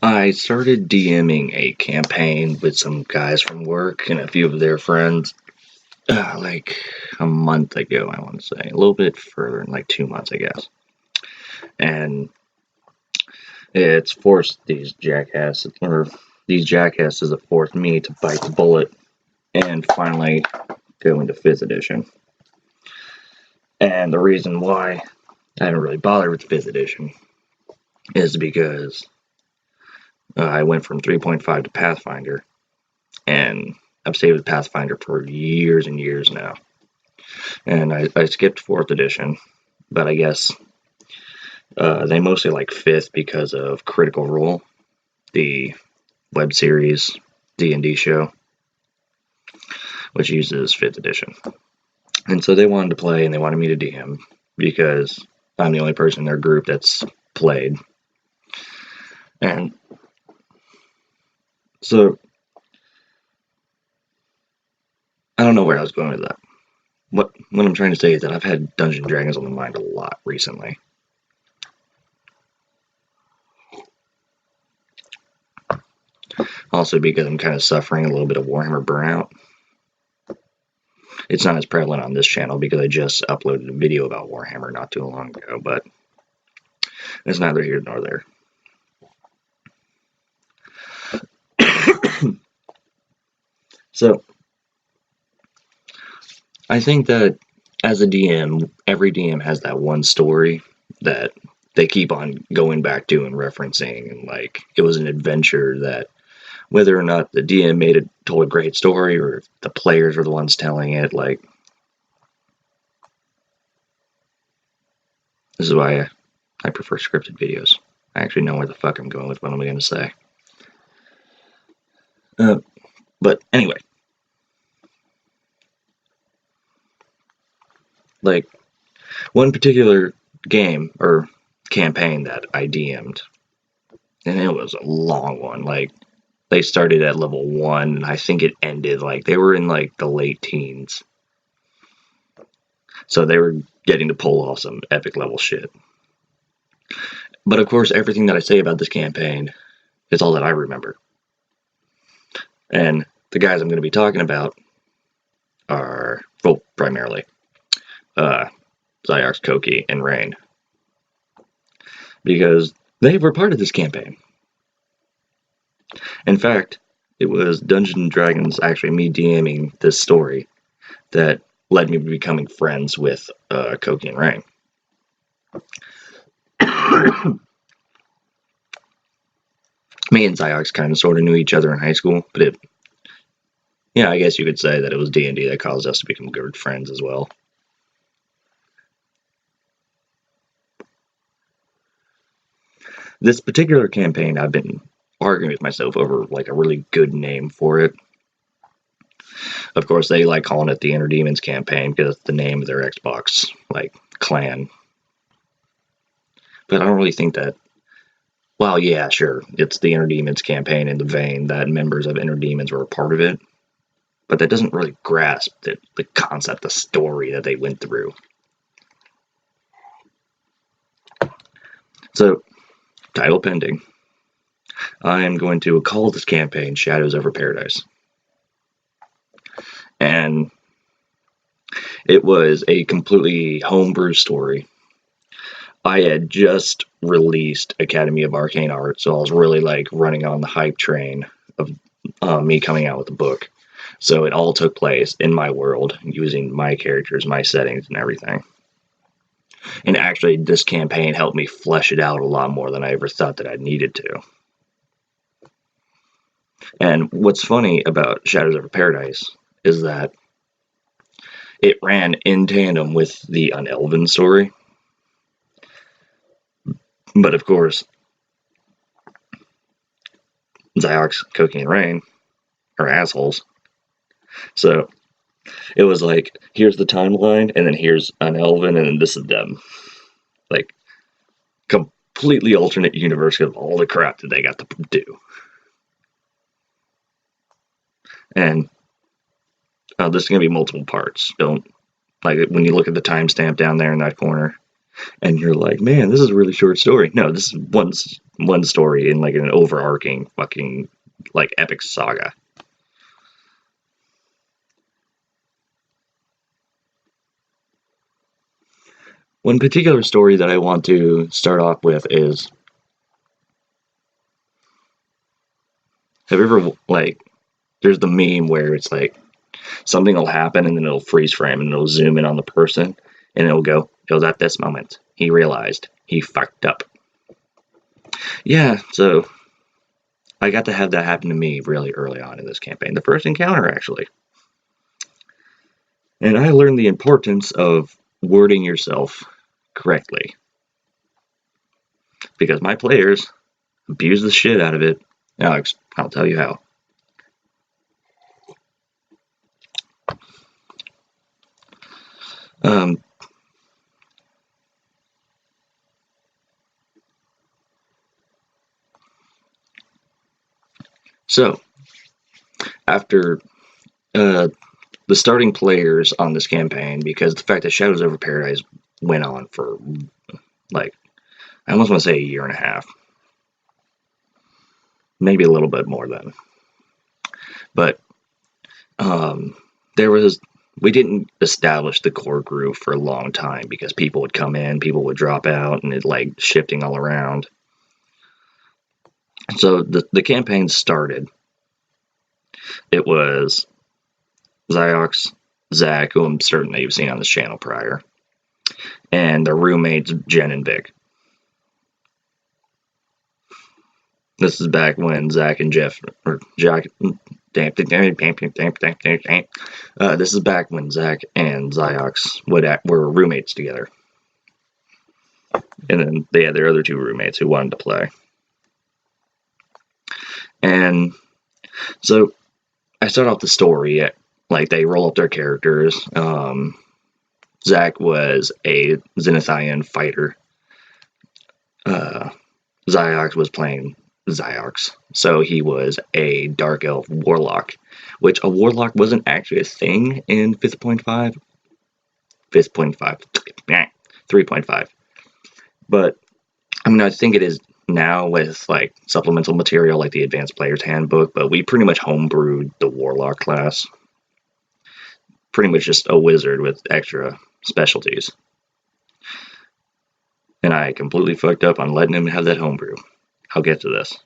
I started DMing a campaign with some guys from work and a few of their friends, like a month ago, I want to say. A little bit further, like 2 months, I guess. And it's forced these jackasses have forced me to bite the bullet and finally go into 5th edition. And the reason why I haven't really bothered with 5th edition is because I went from 3.5 to Pathfinder, and I've stayed with Pathfinder for years and years now. And I skipped 4th edition, but I guess they mostly like 5th because of Critical Role, the web series D&D show, which uses 5th edition. And so they wanted to play, and they wanted me to DM because I'm the only person in their group that's played. And so I don't know where I was going with that. What I'm trying to say is that I've had Dungeons and Dragons on the mind a lot recently. Also because I'm kind of suffering a little bit of Warhammer burnout. It's not as prevalent on this channel because I just uploaded a video about Warhammer not too long ago, but it's neither here nor there. So, I think that as a DM, every DM has that one story that they keep on going back to and referencing, and like it was an adventure that whether or not the DM told a great story or if the players were the ones telling it, like this is why I prefer scripted videos. I actually know where the fuck I'm going with what I'm going to say. But anyway, like one particular game or campaign that I DM'd, and it was a long one. Like they started at level 1, and I think it ended like they were in like the late teens. So they were getting to pull off some epic level shit. But of course, everything that I say about this campaign is all that I remember. And the guys I'm going to be talking about are, well, primarily Zyarx, Koki, and Rain. Because they were part of this campaign. In fact, it was Dungeons & Dragons, actually me DMing this story, that led me to becoming friends with Koki and Rain. Me and Zyarx kind of sort of knew each other in high school, but I guess you could say that it was D&D that caused us to become good friends as well. This particular campaign, I've been arguing with myself over like a really good name for it. Of course, they like calling it the Inner Demons campaign because it's the name of their Xbox like clan. But I don't really think that. Well, yeah, sure, it's the Inner Demons campaign in the vein that members of Inner Demons were a part of it. But that doesn't really grasp the concept, the story that they went through. So, title pending. I am going to call this campaign Shadows Over Paradise. And it was a completely homebrew story. I had just released Academy of Arcane Art, so I was really like running on the hype train of me coming out with the book. So it all took place in my world, using my characters, my settings, and everything. And actually, this campaign helped me flesh it out a lot more than I ever thought that I needed to. And what's funny about Shadows Over Paradise is that it ran in tandem with the Unelven story. But of course, Zyarx, Koki, and Rain are assholes. So it was like, here's the timeline, and then here's Unelven, and then this is them. Like, completely alternate universe of all the crap that they got to do. And this is going to be multiple parts. Don't, like, when you look at the timestamp down there in that corner, and you're like, man, this is a really short story. No, this is one story in like an overarching fucking like epic saga. One particular story that I want to start off with is, have you ever like, there's the meme where it's like something will happen and then it'll freeze frame and it'll zoom in on the person and it'll go, it was at this moment he realized he fucked up. Yeah, so I got to have that happen to me really early on in this campaign, the first encounter actually. And I learned the importance of wording yourself correctly. Because my players abuse the shit out of it. Alex, I'll tell you how. So, after the starting players on this campaign, because the fact that Shadows over Paradise went on for, like, I almost want to say a year and a half. Maybe a little bit more then. But we didn't establish the core group for a long time because people would come in, people would drop out, and it like shifting all around. So the campaign started. It was Ziox, Zach, who I'm certain that you've seen on this channel prior, and their roommates Jen and Vic. This is back when Zach and Jeff, or Jack, this is back when Zach and Ziox were roommates together. And then they had their other two roommates who wanted to play. And so I start off the story at, like, they roll up their characters. Zach was a Zenithian fighter. Ziox was playing Ziox. So he was a Dark Elf Warlock, which a Warlock wasn't actually a thing in 5.5. 3.5. But, I mean, I think it is now with, like, supplemental material like the Advanced Player's Handbook, but we pretty much homebrewed the Warlock class. Pretty much just a wizard with extra specialties. And I completely fucked up on letting him have that homebrew. I'll get to this.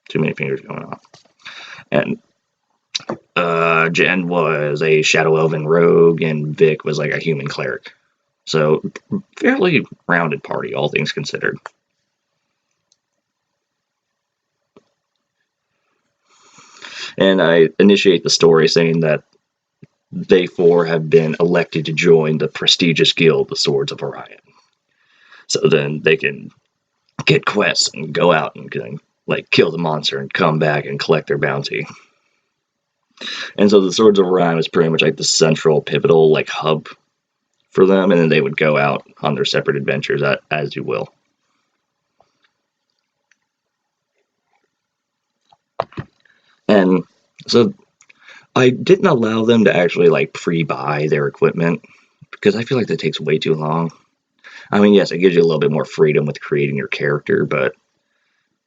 Too many fingers going on. And Jen was a Shadow Elven rogue, and Vic was like a human cleric. So, fairly rounded party, all things considered. And I initiate the story saying that they four have been elected to join the prestigious guild, the Swords of Orion. So then they can get quests and go out and like kill the monster and come back and collect their bounty. And so the Swords of Orion was pretty much like the central pivotal like hub for them, and then they would go out on their separate adventures as you will. And so I didn't allow them to actually like pre-buy their equipment because I feel like that takes way too long. I mean, yes, it gives you a little bit more freedom with creating your character, but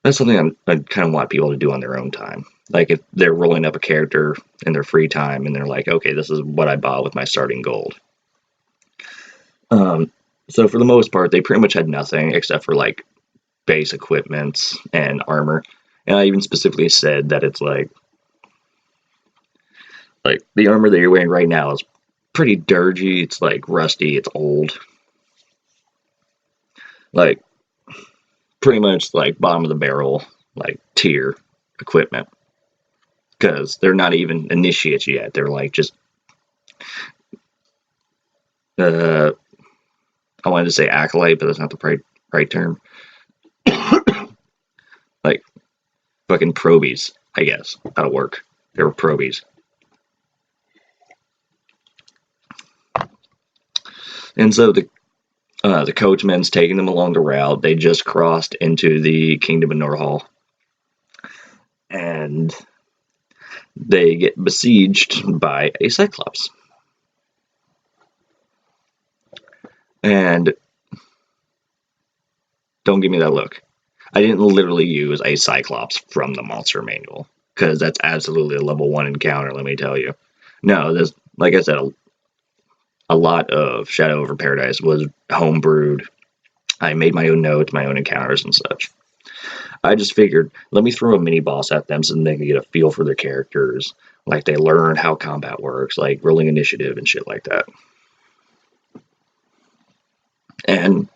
that's something I kind of want people to do on their own time. Like if they're rolling up a character in their free time and they're like, okay, this is what I bought with my starting gold. So for the most part, they pretty much had nothing except for like base equipment and armor. And I even specifically said that it's like the armor that you're wearing right now is pretty dirgy. It's like rusty. It's old. Like pretty much like bottom of the barrel, like tier equipment. Because they're not even initiates yet. They're like just I wanted to say acolyte, but that's not the right term. Like fucking probies, I guess. That'll work. They were probies. And so the coachman's taking them along the route. They just crossed into the Kingdom of Norhall. And they get besieged by a Cyclops. And don't give me that look. I didn't literally use a Cyclops from the monster manual, because that's absolutely a level 1 encounter, let me tell you. No, this, like I said, a lot of Shadow over Paradise was homebrewed. I made my own notes, my own encounters and such. I just figured, let me throw a mini boss at them so they can get a feel for their characters. Like they learn how combat works, like rolling initiative and shit like that. And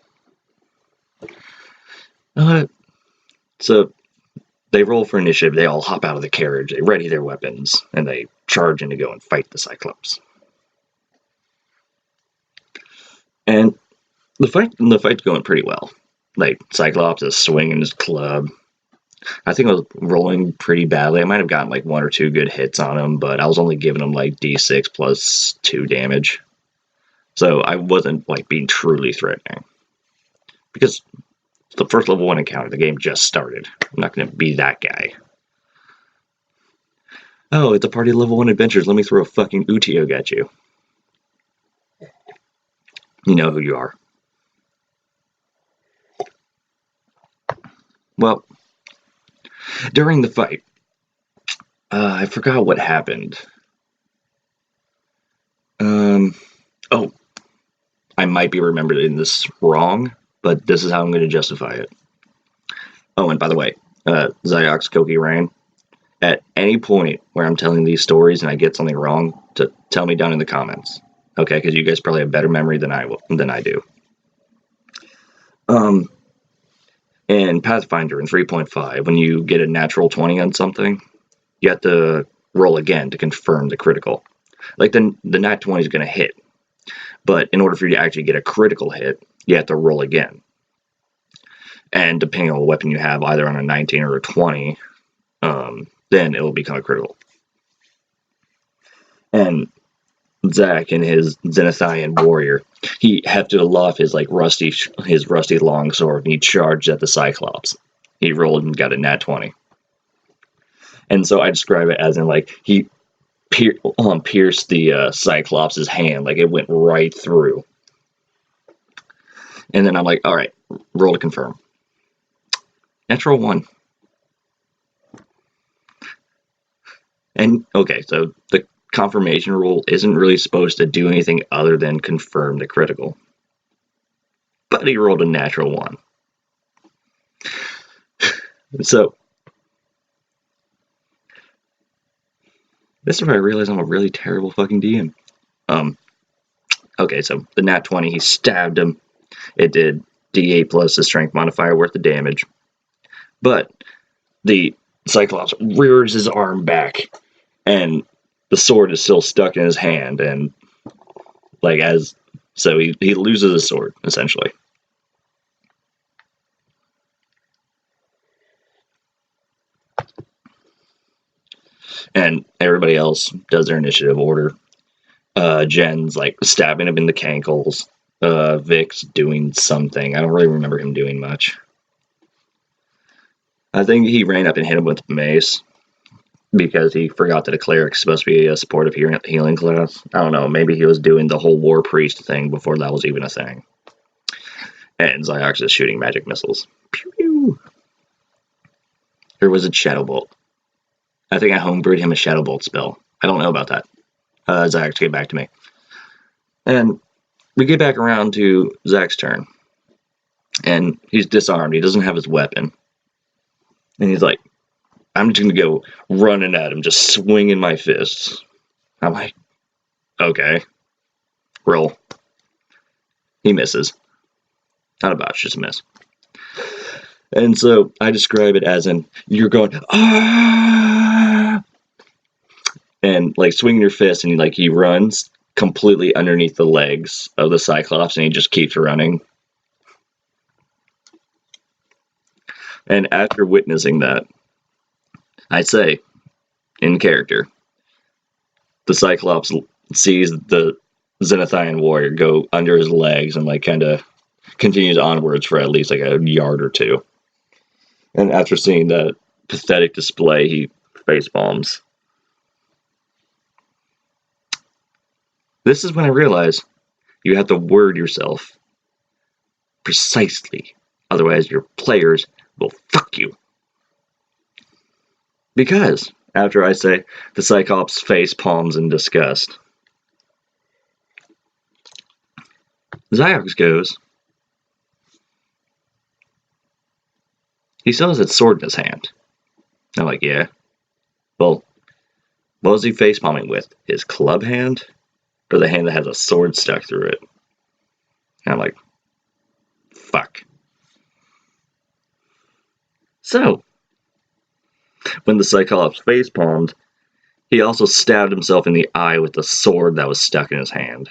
so they roll for initiative, they all hop out of the carriage, they ready their weapons, and they charge in to go and fight the Cyclops. And the fight's going pretty well. Like, Cyclops is swinging his club. I think I was rolling pretty badly. I might have gotten like 1 or 2 good hits on him, but I was only giving him like D6 plus 2 damage. So I wasn't like being truly threatening. Because it's the first level 1 encounter, the game just started. I'm not going to be that guy. Oh, it's a party of level 1 adventures. Let me throw a fucking Utiog at you. You know who you are. Well, during the fight, I forgot what happened. Oh, I might be remembering this wrong, but this is how I'm going to justify it. Oh, and by the way, Ziox Koki Rain, at any point where I'm telling these stories and I get something wrong, to tell me down in the comments. Okay, because you guys probably have better memory than I do. In Pathfinder in 3.5, when you get a natural 20 on something, you have to roll again to confirm the critical. Like the nat 20 is going to hit, but in order for you to actually get a critical hit, you have to roll again. And depending on what weapon you have, either on a 19 or a 20, then it will become a critical. And Zach and his Zenithian warrior, he hefted aloft his rusty longsword, and he charged at the Cyclops. He rolled and got a nat 20. And so I describe it as in like he pierced the Cyclops' hand, like it went right through. And then I'm like, all right, roll to confirm. Natural 1. And okay, so the confirmation roll isn't really supposed to do anything other than confirm the critical. But he rolled a natural 1. So this is where I realize I'm a really terrible fucking DM. Okay, so the nat 20, he stabbed him. It did D8 plus the strength modifier worth of damage. But the Cyclops rears his arm back, and the sword is still stuck in his hand, and so he loses his sword, essentially. And everybody else does their initiative order. Jen's like stabbing him in the cankles. Vic's doing something. I don't really remember him doing much. I think he ran up and hit him with the mace because he forgot that a cleric's supposed to be a supportive healing class. I don't know. Maybe he was doing the whole war priest thing before that was even a thing. And Ziox is shooting magic missiles. Pew pew. Or was it Shadow Bolt? I think I homebrewed him a Shadow Bolt spell. I don't know about that. Ziox get back to me. And we get back around to Zach's turn. And he's disarmed. He doesn't have his weapon. And he's like, I'm just going to go running at him, just swinging my fists. I'm like, okay. Roll. He misses. Not a botch, just a miss. And so I describe it as in, you're going, ah! And like swinging your fist, and he runs completely underneath the legs of the Cyclops, and he just keeps running. And after witnessing that, I say, in character, the Cyclops sees the Zenithian warrior go under his legs and kind of continues onwards for at least a yard or two. And after seeing that pathetic display, he face bombs. This is when I realized you have to word yourself precisely. Otherwise, your players Well, fuck you. Because, after I say, the Cyclops face palms in disgust. Ziox goes. He still has his sword in his hand. I'm like, yeah. Well, what was he face palming with? His club hand? Or the hand that has a sword stuck through it? And I'm like, fuck. So, when the Cyclops face palmed, he also stabbed himself in the eye with the sword that was stuck in his hand.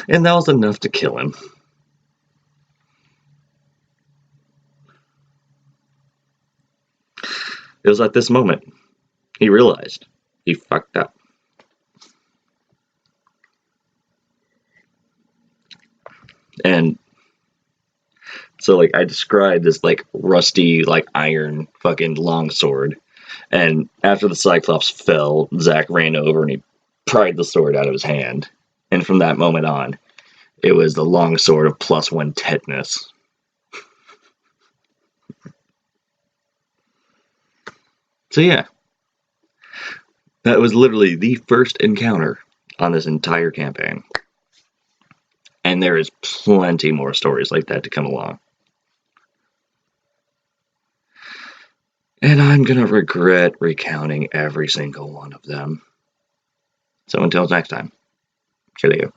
And that was enough to kill him. It was at this moment he realized he fucked up. And so, like, I described this, like, rusty, like, iron fucking longsword. And after the Cyclops fell, Zack ran over and he pried the sword out of his hand. And from that moment on, it was the longsword of +1 tetanus. So yeah, that was literally the first encounter on this entire campaign. And there is plenty more stories like that to come along. And I'm gonna regret recounting every single one of them. So until next time, cheerio.